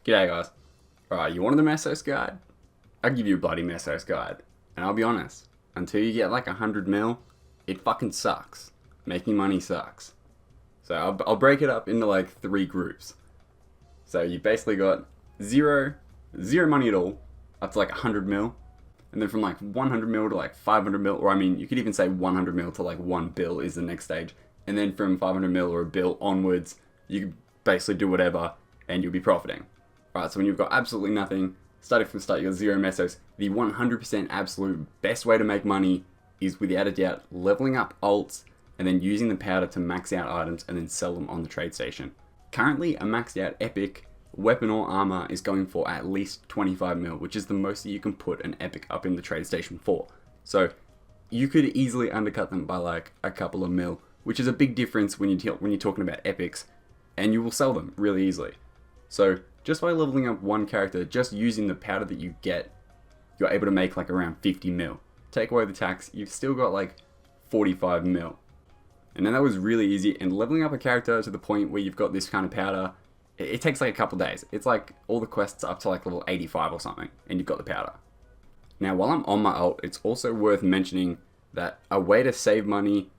G'day guys. Alright, you wanted the Mesos guide? I'll give you a bloody Mesos guide. And I'll be honest, until you get like 100 mil, it fucking sucks. Making money sucks. So I'll break it up into like 3 groups. So you basically got zero money at all, up to like 100 mil. And then from like 100 mil to like 500 mil, or I mean, you could even say 100 mil to like 1 bill is the next stage. And then from 500 mil or a bill onwards, you can basically do whatever and you'll be profiting. Alright, so when you've got absolutely nothing, starting from the start, you got 0 Mesos, the 100% absolute best way to make money is without a doubt leveling up alts and then using the powder to max out items and then sell them on the trade station. Currently, a maxed out epic weapon or armor is going for at least 25 mil, which is the most that you can put an epic up in the trade station for. So you could easily undercut them by like a couple of mil, which is a big difference when you're talking about epics, and you will sell them really easily. So just by leveling up one character, just using the powder that you get, you're able to make like around 50 mil. Take away the tax, you've still got like 45 mil. And then that was really easy, and leveling up a character to the point where you've got this kind of powder, it takes like a couple days. It's like all the quests up to like level 85 or something, and you've got the powder. Now while I'm on my alt, it's also worth mentioning that a way to save money,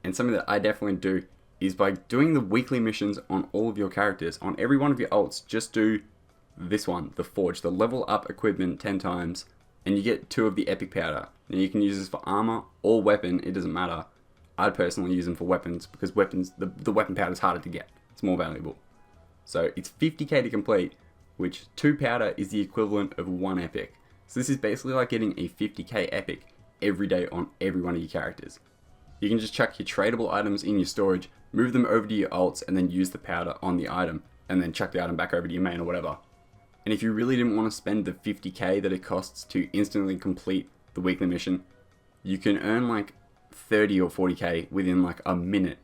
and something that I definitely do, is by doing the weekly missions on all of your characters. On every one of your alts, just do this one, the Forge, the level up equipment 10 times, and you get 2 of the epic powder. Now you can use this for armor or weapon, it doesn't matter. I'd personally use them for weapons, because weapons, the weapon powder is harder to get. It's more valuable. So it's 50k to complete, which 2 powder is the equivalent of 1 epic. So this is basically like getting a 50k epic every day on every one of your characters. You can just chuck your tradable items in your storage, move them over to your alts, and then use the powder on the item, and then chuck the item back over to your main or whatever. And if you really didn't want to spend the 50k that it costs to instantly complete the weekly mission, you can earn like 30 or 40k within like a minute,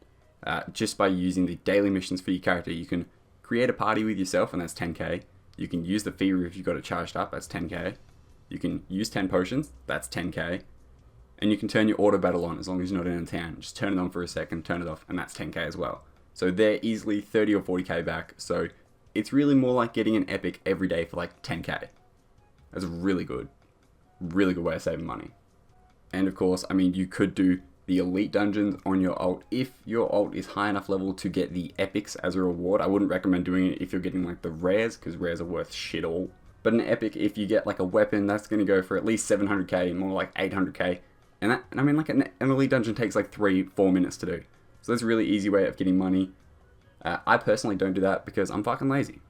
just by using the daily missions for your character. You can create a party with yourself, and that's 10k. You can use the fever if you got it charged up, that's 10k. You can use 10 potions, that's 10k. And you can turn your auto battle on as long as you're not in a town. Just turn it on for a second, turn it off, and that's 10k as well. So they're easily 30 or 40k back. So it's really more like getting an epic every day for like 10k. That's really good way of saving money. And of course, I mean, you could do the elite dungeons on your alt if your alt is high enough level to get the epics as a reward. I wouldn't recommend doing it if you're getting like the rares, because rares are worth shit all. But an epic, if you get like a weapon, that's going to go for at least 700k, more like 800k. And I mean, like an elite dungeon takes like 3-4 minutes to do. So that's a really easy way of getting money. I personally don't do that because I'm fucking lazy.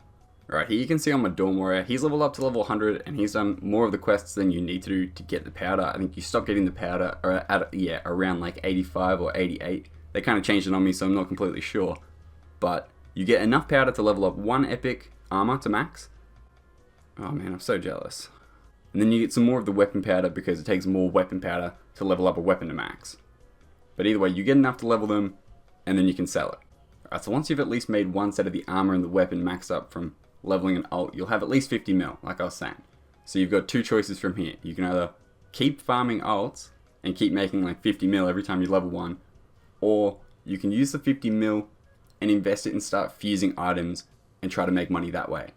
Right, here you can see on my Dawn Warrior, he's leveled up to level 100 and he's done more of the quests than you need to do to get the powder. I think you stop getting the powder around like 85 or 88. They kind of changed it on me, so I'm not completely sure. But you get enough powder to level up 1 epic armor to max. Oh man, I'm so jealous. And then you get some more of the weapon powder because it takes more weapon powder to level up a weapon to max. But either way, you get enough to level them, and then you can sell it. Alright, so once you've at least made one set of the armor and the weapon maxed up from leveling an alt, you'll have at least 50 mil, like I was saying. So you've got 2 choices from here. You can either keep farming alts and keep making like 50 mil every time you level one, or you can use the 50 mil and invest it and start fusing items and try to make money that way.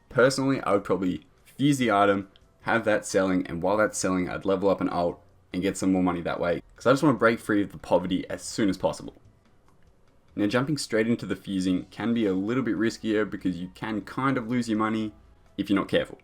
Personally, I would probably fuse the item, have that selling, and while that's selling, I'd level up an alt and get some more money that way, because I just want to break free of the poverty as soon as possible. Now, jumping straight into the fusing can be a little bit riskier because you can kind of lose your money if you're not careful.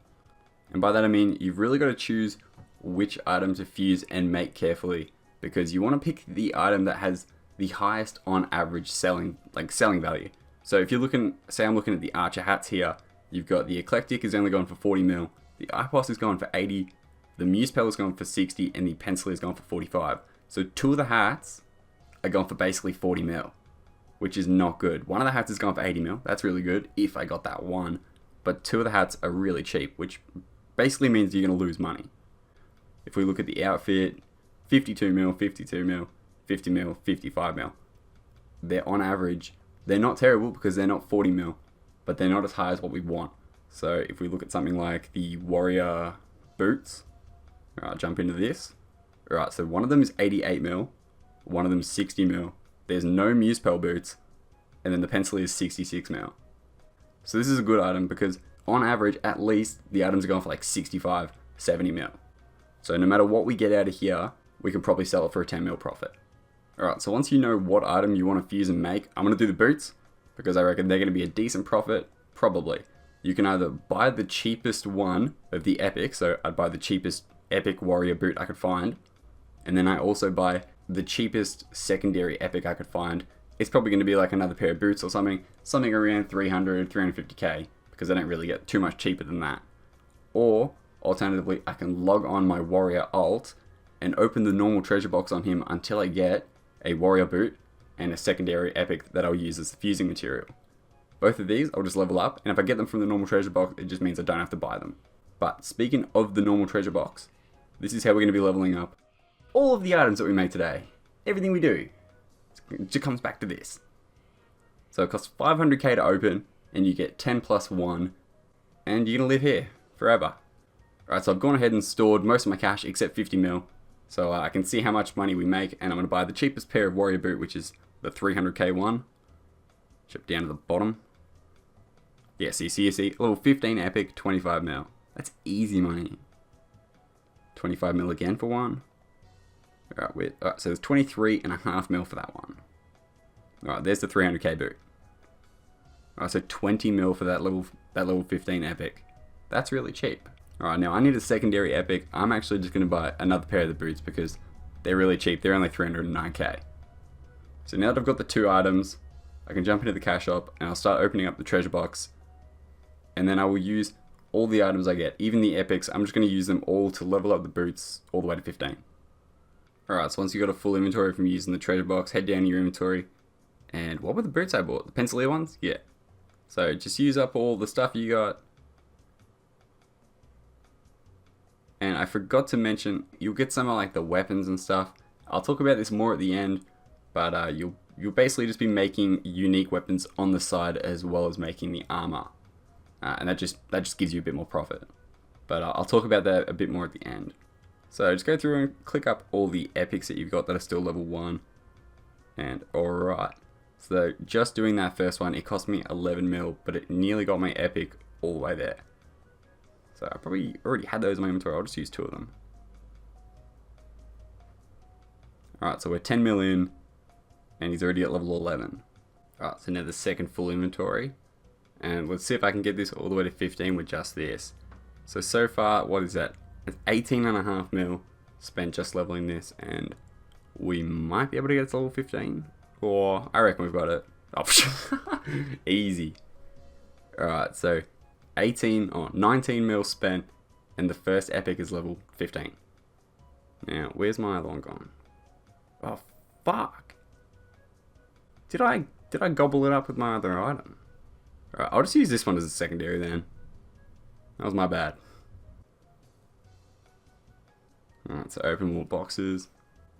And by that I mean you've really got to choose which item to fuse and make carefully, because you want to pick the item that has the highest on average selling value. So if you're looking, say I'm looking at the archer hats here, you've got the eclectic is only going for 40 mil, the IPOS is going for 80, the Muse Pel is going for 60, and the Pencil is going for 45. So 2 of the hats are going for basically 40 mil, which is not good. One of the hats is going for 80 mil, that's really good if I got that one, but 2 of the hats are really cheap, which basically means you're going to lose money. If we look at the outfit, 52 mil, 52 mil, 50 mil, 55 mil. They're on average, they're not terrible because they're not 40 mil, but they're not as high as what we want. So if we look at something like the Warrior boots, alright, jump into this. Alright, so one of them is 88 mil, one of them is 60 mil, there's no Muse Pel boots, and then the Pencil is 66 mil. So this is a good item because on average, at least the items are going for like 65, 70 mil. So no matter what we get out of here, we can probably sell it for a 10 mil profit. Alright, so once you know what item you want to fuse and make, I'm going to do the boots because I reckon they're going to be a decent profit, probably. You can either buy the cheapest one of the epic, so I'd buy the cheapest epic warrior boot I could find, and then I also buy the cheapest secondary epic I could find. It's probably going to be like another pair of boots or something around 300, 350k, because I don't really get too much cheaper than that. Or, alternatively, I can log on my warrior alt and open the normal treasure box on him until I get a warrior boot and a secondary epic that I'll use as the fusing material. Both of these I'll just level up, and if I get them from the normal treasure box, it just means I don't have to buy them. But speaking of the normal treasure box, this is how we're going to be leveling up all of the items that we make today. Everything we do. It just comes back to this. So it costs 500k to open, and you get 10 plus 1, and you're going to live here forever. Alright, so I've gone ahead and stored most of my cash except 50 mil. So I can see how much money we make, and I'm going to buy the cheapest pair of warrior boot, which is the 300k one. Chip down to the bottom. Yeah, see, level 15 epic, 25 mil. That's easy money. 25 mil again for one. Alright, so there's 23.5 mil for that one. Alright, there's the 300k boot. Alright, so 20 mil for that level 15 epic. That's really cheap. Alright, now I need a secondary epic. I'm actually just going to buy another pair of the boots because they're really cheap. They're only 309k. So now that I've got the two items, I can jump into the cash shop and I'll start opening up the treasure box. And then I will use all the items I get, even the epics. I'm just going to use them all to level up the boots all the way to 15. Alright, so once you got a full inventory from using the treasure box, head down to your inventory. And what were the boots I bought? The pencilier ones? Yeah. So just use up all the stuff you got. And I forgot to mention, you'll get some of like the weapons and stuff. I'll talk about this more at the end, but you'll basically just be making unique weapons on the side as well as making the armor. And that just gives you a bit more profit. But I'll talk about that a bit more at the end. So just go through and click up all the epics that you've got that are still level 1. And alright. So just doing that first one, it cost me 11 mil, but it nearly got my epic all the way there. So I probably already had those in my inventory. I'll just use 2 of them. Alright, so we're 10 mil in, and he's already at level 11. Alright, so now the second full inventory. And let's see if I can get this all the way to 15 with just this. So far, what is that? It's 18.5 mil spent just leveling this, and we might be able to get it to level 15. Or, I reckon we've got it. Oh, easy. Alright, so 19 mil spent, and the first epic is level 15. Now, where's my other one gone? Oh, fuck. Did I gobble it up with my other item? Alright, I'll just use this one as a secondary then. That was my bad. Alright, so open more boxes.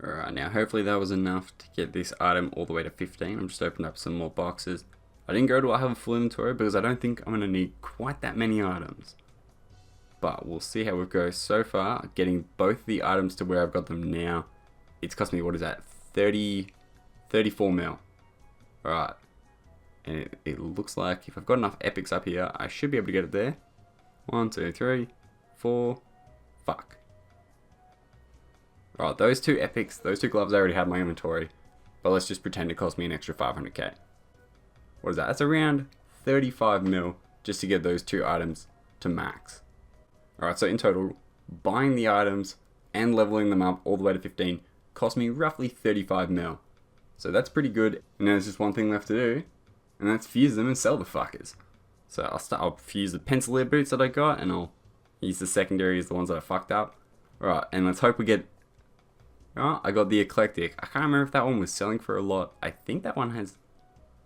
Alright, now hopefully that was enough to get this item all the way to 15. I'm just opening up some more boxes. I didn't go to have a full inventory because I don't think I'm going to need quite that many items. But we'll see how it goes so far. Getting both the items to where I've got them now. It's cost me, what is that? 34 mil. Alright. And it looks like if I've got enough epics up here, I should be able to get it there. 1, 2, 3, 4. Fuck. Alright, those 2 epics, those 2 gloves I already had in my inventory. But let's just pretend it cost me an extra 500k. What is that? That's around 35 mil just to get those 2 items to max. Alright, so in total, buying the items and leveling them up all the way to 15 cost me roughly 35 mil. So that's pretty good. And there's just one thing left to do, and that's fuse them and sell the fuckers. So I'll fuse the pencilier boots that I got, and I'll use the secondary as the ones that I fucked up. Alright, and let's hope we get... Oh, I got the eclectic. I can't remember if that one was selling for a lot. I think that one has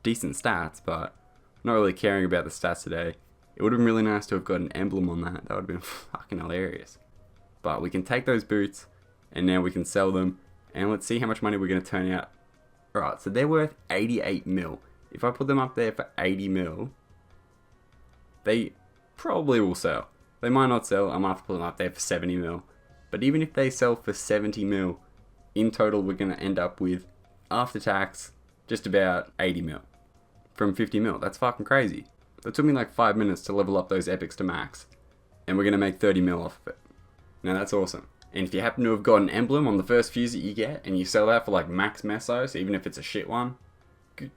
decent stats, but I'm not really caring about the stats today. It would have been really nice to have got an emblem on that. That would have been fucking hilarious. But we can take those boots, and now we can sell them, and let's see how much money we're going to turn out. Alright, so they're worth 88 mil. If I put them up there for 80 mil, they probably will sell. They might not sell. I might have to put them up there for 70 mil. But even if they sell for 70 mil, in total we're going to end up with, after tax, just about 80 mil. From 50 mil. That's fucking crazy. That took me like 5 minutes to level up those epics to max. And we're going to make 30 mil off of it. Now that's awesome. And if you happen to have got an emblem on the first fuse that you get, and you sell that for like max Mesos, even if it's a shit one,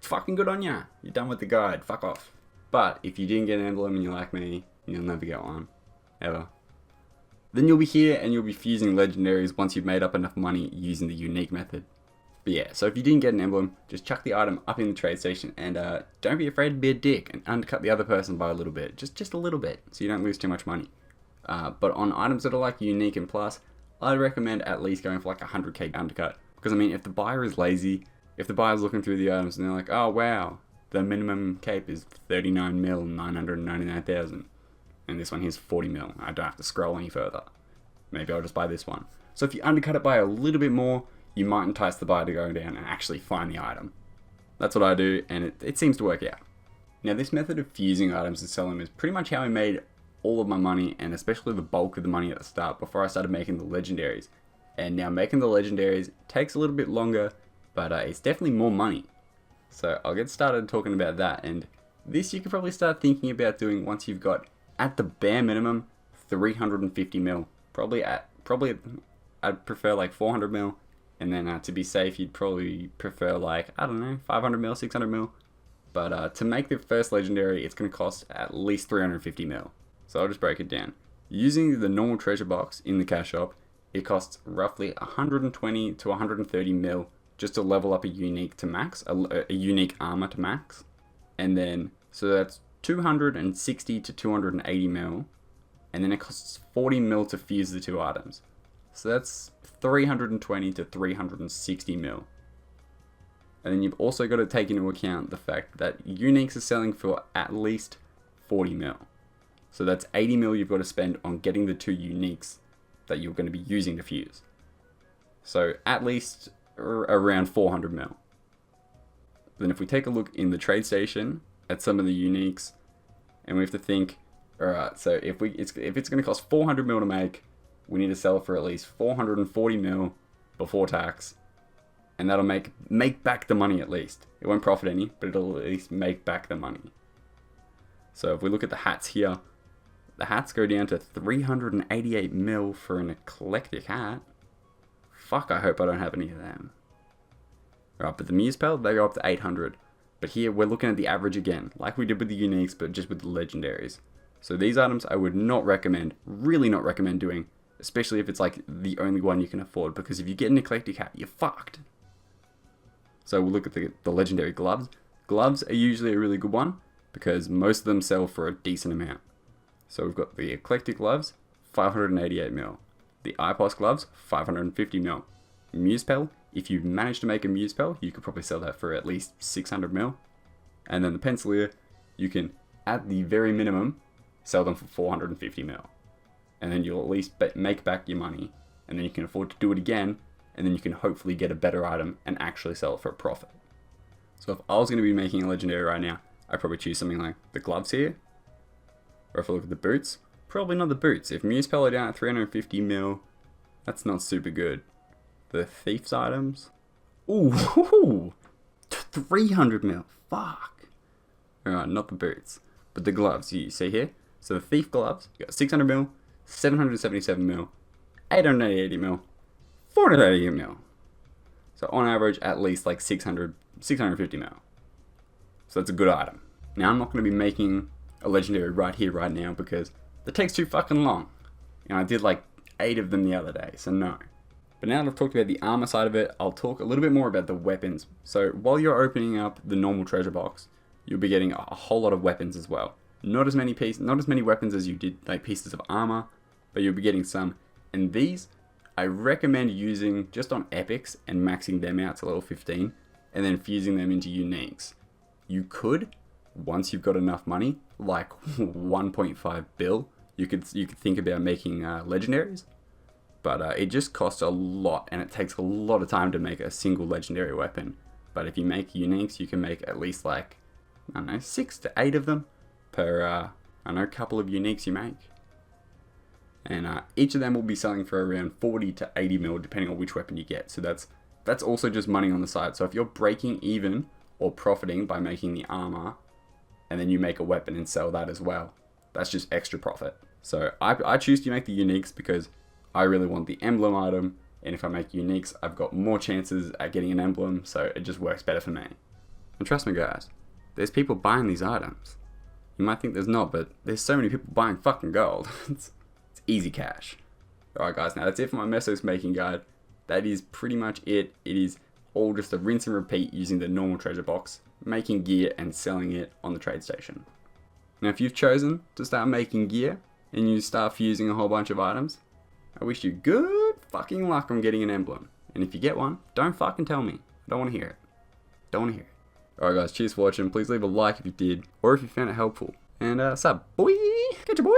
fucking good on ya. You're done with the guide. Fuck off. But if you didn't get an emblem and you're like me, you'll never get one. Ever. Then you'll be here and you'll be fusing legendaries once you've made up enough money using the unique method. But yeah, so if you didn't get an emblem, just chuck the item up in the trade station and don't be afraid to be a dick and undercut the other person by a little bit. Just a little bit, so you don't lose too much money. But on items that are like unique and plus, I'd recommend at least going for like 100k undercut. Because I mean, if the buyer is lazy, if the buyer's looking through the items and they're like, oh wow, the minimum cape is 39 mil, 999,000. And this one here's 40 mil. I don't have to scroll any further. Maybe I'll just buy this one. So if you undercut it by a little bit more, you might entice the buyer to go down and actually find the item. That's what I do, and it seems to work out. Now this method of fusing items and selling them is pretty much how I made all of my money, and especially the bulk of the money at the start before I started making the legendaries. And now making the legendaries takes a little bit longer, but it's definitely more money. So I'll get started talking about that, and this you could probably start thinking about doing once you've got, at the bare minimum, 350 mil. Probably I'd prefer like 400 mil, and then to be safe you'd probably prefer like, I don't know, 500 mil, 600 mil. But to make the first legendary, it's going to cost at least 350 mil. So I'll just break it down. Using the normal treasure box in the cash shop, it costs roughly 120 to 130 mil just to level up a unique to max, a unique armor to max. And then, so that's 260 to 280 mil. And then it costs 40 mil to fuse the two items. So that's 320 to 360 mil. And then you've also got to take into account the fact that uniques are selling for at least 40 mil. So that's 80 mil you've got to spend on getting the two uniques that you're going to be using to fuse. So at least around 400 mil. Then if we take a look in the trade station at some of the uniques, and we have to think, alright, so if it's going to cost 400 mil to make, we need to sell it for at least 440 mil before tax, and that'll make back the money at least. It won't profit any, but it'll at least make back the money. So if we look at the hats here, the hats go down to 388 mil for an eclectic hat. Fuck, I hope I don't have any of them. Right, but the Muse Pel, they go up to 800. But here we're looking at the average again, like we did with the uniques, but just with the legendaries. So these items I would not recommend, really not recommend doing, especially if it's like the only one you can afford, because if you get an eclectic hat, you're fucked. So we'll look at the legendary gloves. Gloves are usually a really good one, because most of them sell for a decent amount. So we've got the eclectic gloves, 588 mil. The IPOS gloves, 550 mil. Muse Pel, if you manage to make a Muse Pel, you could probably sell that for at least 600 mil. And then the Pencilier, you can, at the very minimum, sell them for 450 mil. And then you'll at least make back your money. And then you can afford to do it again. And then you can hopefully get a better item and actually sell it for a profit. So if I was going to be making a legendary right now, I'd probably choose something like the gloves here. Or if I look at the boots, probably not the boots. If Muse Pel are down at 350 mil, that's not super good. The Thief's items, ooh, 300 mil, fuck. Alright, not the boots, but the gloves, you see here? So the Thief gloves, you got 600 mil, 777 mil, 880 mil, 480 mil. So on average, at least like 650 mil. So that's a good item. Now I'm not going to be making a legendary right here, right now, because that takes too fucking long. And I did like 8 of them the other day, so no. But now that I've talked about the armor side of it, I'll talk a little bit more about the weapons. So while you're opening up the normal treasure box, you'll be getting a whole lot of weapons as well. Not as many weapons as you did like pieces of armor, but you'll be getting some. And these, I recommend using just on epics and maxing them out to level 15, and then fusing them into uniques. You could, once you've got enough money, like 1.5 bill, you could think about making legendaries. But it just costs a lot, and it takes a lot of time to make a single legendary weapon. But if you make uniques, you can make at least like, I don't know, 6 to 8 of them per, I don't know, couple of uniques you make. And each of them will be selling for around 40 to 80 mil, depending on which weapon you get. So that's also just money on the side. So if you're breaking even or profiting by making the armor, and then you make a weapon and sell that as well. That's just extra profit. So I choose to make the uniques because I really want the emblem item, and if I make uniques, I've got more chances at getting an emblem, so it just works better for me. And trust me guys, there's people buying these items. You might think there's not, but there's so many people buying fucking gold. It's easy cash. Alright guys, now that's it for my Mesos making guide. That is pretty much it. It is all just a rinse and repeat using the normal treasure box, making gear and selling it on the trade station. Now if you've chosen to start making gear and you start fusing a whole bunch of items, I wish you good fucking luck on getting an emblem. And if you get one, don't fucking tell me. I don't want to hear it. Don't want to hear it. Alright guys, cheers for watching. Please leave a like if you did, or if you found it helpful. And sup, boy? Catch ya, boy!